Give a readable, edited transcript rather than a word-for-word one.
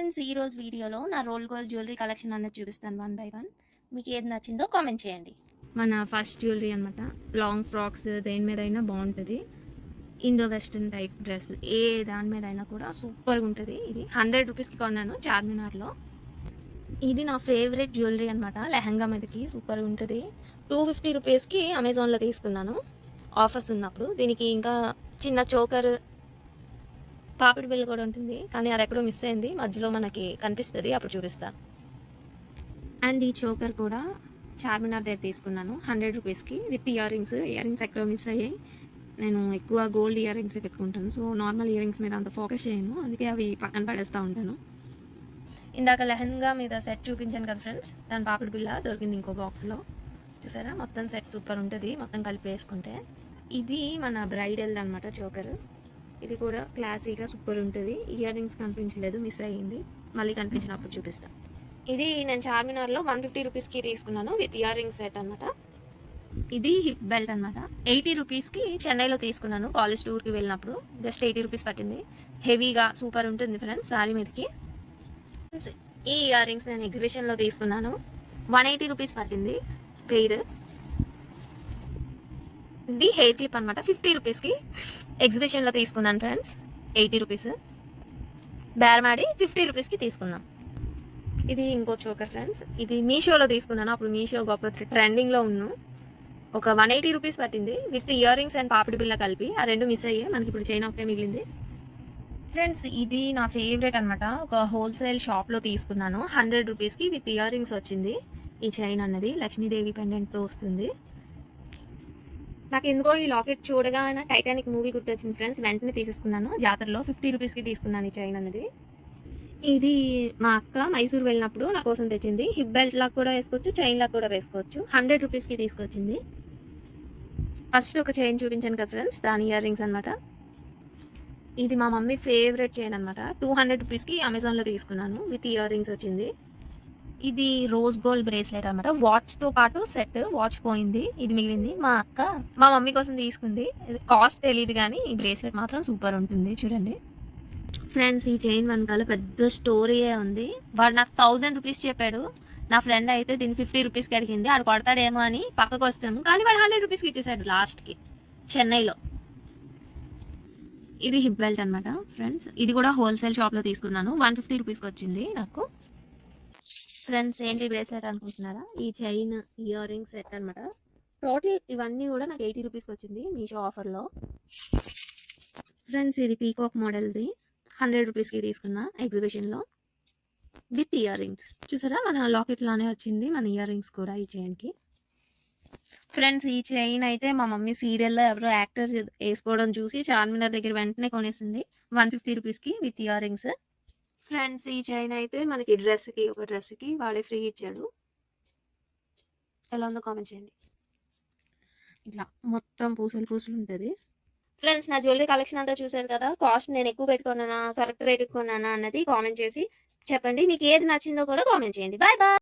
Friends, ఈరోజు వీడియోలో నా రోల్ గోల్డ్ జ్యువెలరీ కలెక్షన్ అనేది చూపిస్తాను వన్ బై వన్. మీకు ఏది నచ్చిందో కామెంట్ చేయండి. మన ఫస్ట్ జ్యువెలరీ అనమాట. లాంగ్ ఫ్రాక్స్ దేని మీద అయినా బాగుంటుంది. ఇండో వెస్టర్న్ టైప్ డ్రెస్ ఏ దాని మీద అయినా కూడా సూపర్గా ఉంటుంది. ఇది 100 రూపీస్కి కొన్నాను చార్మినార్లో. ఇది నా ఫేవరెట్ జ్యువెలరీ అనమాట. లెహంగా మీదకి సూపర్గా ఉంటుంది. 250 రూపీస్కి అమెజాన్లో తీసుకున్నాను ఆఫర్స్ ఉన్నప్పుడు. దీనికి ఇంకా చిన్న చోకర్, పాపిడి బిల్ల కూడా ఉంటుంది, కానీ అది ఎక్కడో మిస్ అయింది. మధ్యలో మనకి కనిపిస్తుంది, అప్పుడు చూపిస్తాను. అండ్ ఈ చోకర్ కూడా చార్మినార్ దగ్గర తీసుకున్నాను 100 రూపీస్కి విత్ ఇయర్ రింగ్స్ ఎక్కడో మిస్ అయ్యాయి. నేను ఎక్కువ గోల్డ్ ఇయర్ రింగ్స్ పెట్టుకుంటాను, సో నార్మల్ ఇయర్ రింగ్స్ మీద అంత ఫోకస్ చేయను, అందుకే అవి పక్కన పడేస్తూ ఉంటాను. ఇందాక లెహంగా మీద సెట్ చూపించాను కదా ఫ్రెండ్స్, దాని పాపిడి బిల్ల దొరికింది ఇంకో బాక్స్లో. చూసారా, మొత్తం సెట్ సూపర్ ఉంటుంది మొత్తం కలిపి వేసుకుంటే. ఇది మన బ్రైడల్ అనమాట చోకర్. ఇది కూడా క్లాసీగా సూపర్ ఉంటుంది. ఇయర్ రింగ్స్ కనిపించలేదు, మిస్ అయ్యింది, మళ్ళీ కనిపించినప్పుడు చూపిస్తాను. ఇది నేను చార్మినార్లో 150 రూపీస్కి తీసుకున్నాను విత్ ఇయర్ రింగ్స్ సెట్ అనమాట. ఇది హిప్ బెల్ట్ అనమాట. 80 రూపీస్కి చెన్నైలో తీసుకున్నాను కాలేజ్ టూర్కి వెళ్ళినప్పుడు. జస్ట్ 80 రూపీస్ పట్టింది. హెవీగా సూపర్ ఉంటుంది ఫ్రెండ్స్ సారీ మీదకి. ఈ ఇయర్ రింగ్స్ నేను ఎగ్జిబిషన్లో తీసుకున్నాను. 180 రూపీస్ పట్టింది పెయిర్. ఇది హెయిర్ క్లిప్ అనమాట. 50 రూపీస్కి ఎగ్జిబిషన్లో తీసుకున్నాను ఫ్రెండ్స్. 80 రూపీస్ బేరమాడి 50 రూపీస్కి తీసుకున్నాం. ఇది ఇంకో చోకర్ ఫ్రెండ్స్. ఇది మీషోలో తీసుకున్నాను. అప్పుడు మీషో గొప్ప ట్రెండింగ్లో ఉన్నాను. ఒక 180 రూపీస్ పట్టింది విత్ ఇయర్ రింగ్స్ అండ్ పాపిడి బిల్ల కలిపి. ఆ రెండు మిస్ అయ్యాయి, మనకి ఇప్పుడు చైన్ ఒకటే మిగిలింది. ఫ్రెండ్స్, ఇది నా ఫేవరెట్ అనమాట. ఒక హోల్సేల్ షాప్లో తీసుకున్నాను 100 రూపీస్కి విత్ ఇయర్ రింగ్స్ వచ్చింది. ఈ చైన్ అన్నది లక్ష్మీదేవి పెండెంట్తో వస్తుంది. నాకు ఎందుకో ఈ లాకెట్ చూడగానే టైటానిక్ మూవీ గుర్తొచ్చింది ఫ్రెండ్స్. వెంటనే తీసేసుకున్నాను జాతరలో. 50 రూపీస్కి తీసుకున్నాను ఈ చైన్ అనేది. ఇది మా అక్క మైసూర్ వెళ్ళినప్పుడు నా కోసం తెచ్చింది. హిప్ బెల్ట్ లాగా కూడా వేసుకోవచ్చు, చైన్ లాగా కూడా వేసుకోవచ్చు. 100 రూపీస్కి తీసుకొచ్చింది. ఫస్ట్ ఒక చైన్ చూపించాను కదా ఫ్రెండ్స్, దాని ఇయర్ రింగ్స్ అనమాట. ఇది మా మమ్మీ ఫేవరెట్ చైన్ అనమాట. 200 రూపీస్కి అమెజాన్లో తీసుకున్నాను విత్ ఇయర్ రింగ్స్ వచ్చింది. ఇది రోజ్ గోల్డ్ బ్రేస్లెట్ అనమాట. వాచ్తో పాటు సెట్. వాచ్ పోయింది, ఇది మిగిలింది. మా అక్క మా మమ్మీ కోసం తీసుకుంది. కాస్ట్ తెలియదు కానీ ఈ బ్రేస్లెట్ మాత్రం సూపర్ ఉంటుంది. చూడండి ఫ్రెండ్స్, ఈ చైన్ వెనకాల పెద్ద స్టోరీయే ఉంది. వాడు నాకు 1000 రూపీస్ చెప్పాడు. నా ఫ్రెండ్ అయితే దీన్ని 50 రూపీస్కి అడిగింది. ఆడు కొడతాడేమో అని పక్కకు వస్తాము, కానీ వాడు 100 రూపీస్కి ఇచ్చేసాడు లాస్ట్కి చెన్నైలో. ఇది హిప్ బెల్ట్ అనమాట ఫ్రెండ్స్. ఇది కూడా హోల్సేల్ షాప్లో తీసుకున్నాను. 150 రూపీస్కి వచ్చింది నాకు. ఫ్రెండ్స్, ఏంటి బ్రేస్లెట్ అనుకుంటున్నారా? ఈ చైన్ ఇయర్ రింగ్ సెట్ అనమాట. టోటల్ ఇవన్నీ కూడా నాకు 80 రూపీస్కి వచ్చింది మీషో ఆఫర్లో. ఫ్రెండ్స్, ఇది పీకాక్ మోడల్ది 100 రూపీస్కి తీసుకున్నా ఎగ్జిబిషన్లో విత్ ఇయర్ రింగ్స్. చూసారా, మన లాకెట్ లానే వచ్చింది మన ఇయర్ రింగ్స్ కూడా ఈ చైన్కి. ఫ్రెండ్స్, ఈ చైన్ అయితే మా మమ్మీ సీరియల్లో ఎవరో యాక్టర్ వేసుకోవడం చూసి చార్మినార్ దగ్గర వెంటనే కొనేసింది 150 రూపీస్కి విత్ ఇయర్ రింగ్స్. ఫ్రెండ్స్, ఈ చైన్ అయితే మనకి ఒక డ్రెస్కి వాడే ఫ్రీ ఇచ్చాడు. ఎలా ఉందో కామెంట్ చేయండి. ఇట్లా మొత్తం పూసలు ఉంటుంది. ఫ్రెండ్స్, నా జ్యువెలరీ కలెక్షన్ అంతా చూసారు కదా. కాస్ట్ నేను ఎక్కువ పెట్టుకున్నానా, కరెక్ట్ రేట్ కొన్నానా అన్నది కామెంట్ చేసి చెప్పండి. మీకు ఏది నచ్చిందో కూడా కామెంట్ చేయండి. Bye bye.